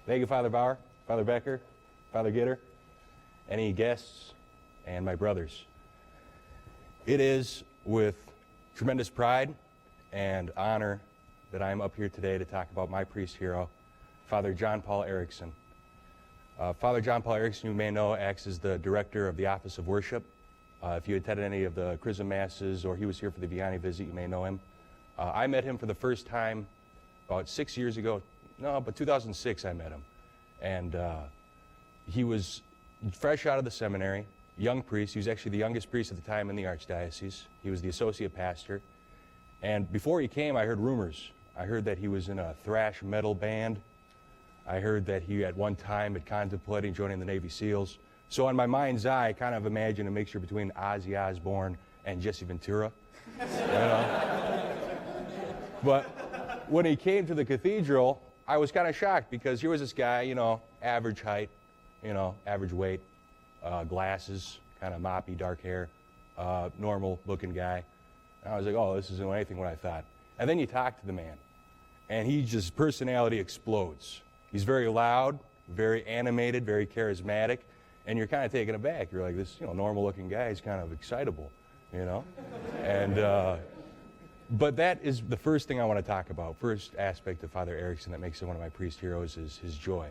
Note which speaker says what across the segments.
Speaker 1: Thank you, Father Bauer, Father Becker, Father Gitter, any guests, and my brothers. It is with tremendous pride and honor that I am up here today to talk about my priest hero, Father John Paul Erickson. Father John Paul Erickson, you may know, acts as the director of the Office of Worship. If you attended any of the Chrism Masses or he was here for the Vianney visit, you may know him. I met him for the first time about 6 years ago. No, but 2006 I met him. And he was fresh out of the seminary, young priest. He was actually the youngest priest at the time in the Archdiocese. He was the associate pastor. And before he came, I heard rumors. I heard that he was in a thrash metal band. I heard that he at one time had contemplating joining the Navy SEALs. So in my mind's eye, I kind of imagined a mixture between Ozzy Osbourne and Jesse Ventura. You know? But when he came to the cathedral, I was kind of shocked because here was this guy, you know, average height, you know, average weight, glasses, kind of moppy, dark hair, normal looking guy. And I was like, oh, this isn't anything what I thought. And then you talk to the man, and his personality explodes. He's very loud, very animated, very charismatic, and you're kind of taken aback. You're like, this, you know, normal looking guy is kind of excitable, you know? And, but that is the first thing I want to talk about. First aspect of Father Erickson that makes him one of my priest heroes is his joy.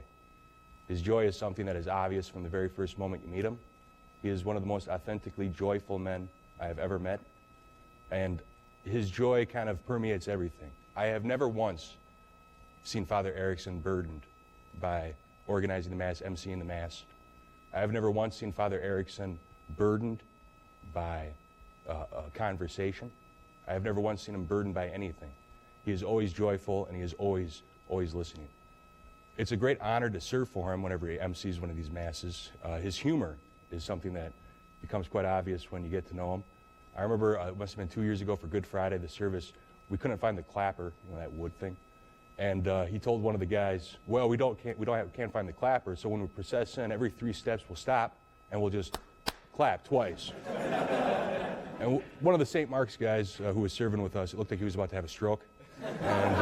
Speaker 1: His joy is something that is obvious from the very first moment you meet him. He is one of the most authentically joyful men I have ever met. And his joy kind of permeates everything. I have never once seen Father Erickson burdened by organizing the Mass, emceeing the Mass. I have never once seen Father Erickson burdened by a conversation. I have never once seen him burdened by anything. He is always joyful, and he is always listening. It's a great honor to serve for him whenever he emcees one of these Masses. His humor is something that becomes quite obvious when you get to know him. I remember it must have been 2 years ago for Good Friday, the service, we couldn't find the clapper, you know, that wood thing. And he told one of the guys, well, we can't find the clapper, so when we process in, every 3 steps we'll stop, and we'll just clap twice. And one of the St. Mark's guys who was serving with us, it looked like he was about to have a stroke. And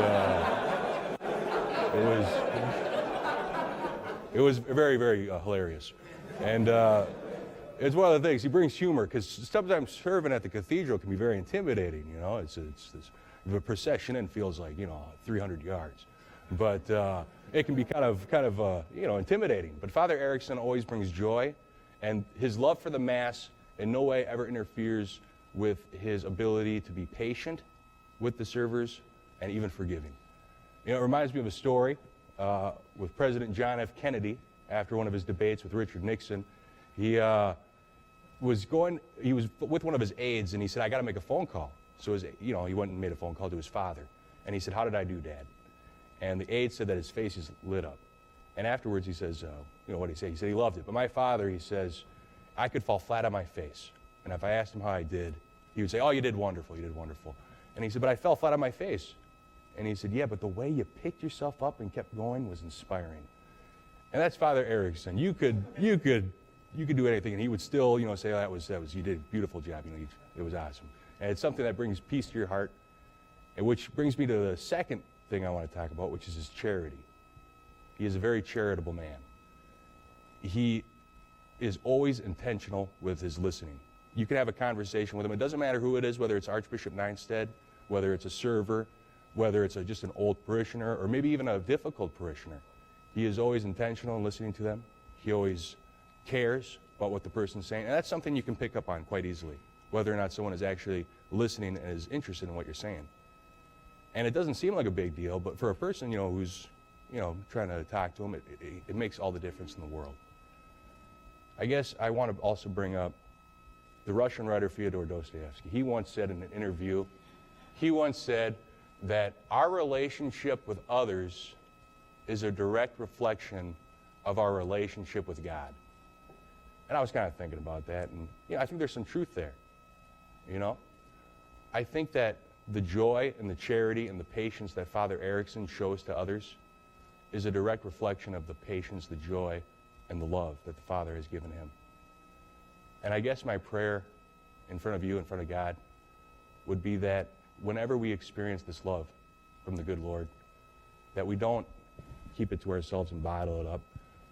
Speaker 1: it was very, very hilarious. And it's one of the things, he brings humor, because sometimes serving at the cathedral can be very intimidating, you know. It's this, the procession in feels like, you know, 300 yards. But it can be kind of you know, intimidating. But Father Erickson always brings joy, and his love for the Mass in no way ever interferes with his ability to be patient with the servers and even forgiving. You know, it reminds me of a story with President John F. Kennedy after one of his debates with Richard Nixon. He was with one of his aides, and he said, I got to make a phone call. So he went and made a phone call to his father. And he said, how did I do, Dad? And the aide said that his face is lit up. And afterwards he says, you know what did he say? He said he loved it. But my father, he says, I could fall flat on my face. And if I asked him how I did, he would say, oh, you did wonderful, you did wonderful. And he said, but I fell flat on my face. And he said, yeah, but the way you picked yourself up and kept going was inspiring. And that's Father Erickson. You could do anything, and he would still, you know, say, oh, that was you did a beautiful job. You know, it was awesome. And it's something that brings peace to your heart, and which brings me to the second thing I want to talk about, which is his charity. He is a very charitable man. He is always intentional with his listening. You can have a conversation with him. It doesn't matter who it is, whether it's Archbishop Neinstead, whether it's a server, whether it's just an old parishioner, or maybe even a difficult parishioner. He is always intentional in listening to them. He always cares about what the person's saying. And that's something you can pick up on quite easily, whether or not someone is actually listening and is interested in what you're saying. And it doesn't seem like a big deal, but for a person, you know, who's, you know, trying to talk to him, it makes all the difference in the world. I guess I want to also bring up the Russian writer Fyodor Dostoevsky. He once said in an interview, that our relationship with others is a direct reflection of our relationship with God. And I was kind of thinking about that, and you know, I think there's some truth there. You know, I think that the joy and the charity and the patience that Father Erickson shows to others is a direct reflection of the patience, the joy, and the love that the Father has given him. And I guess my prayer in front of you, in front of God, would be that whenever we experience this love from the good Lord, that we don't keep it to ourselves and bottle it up,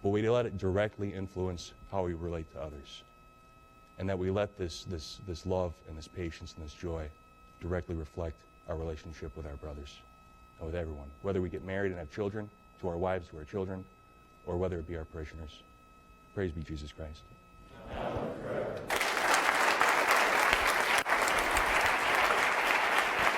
Speaker 1: but we let it directly influence how we relate to others. And that we let this love and this patience and this joy directly reflect our relationship with our brothers and with everyone. Whether we get married and have children, to our wives, to our children, or whether it be our parishioners. Praise be Jesus Christ.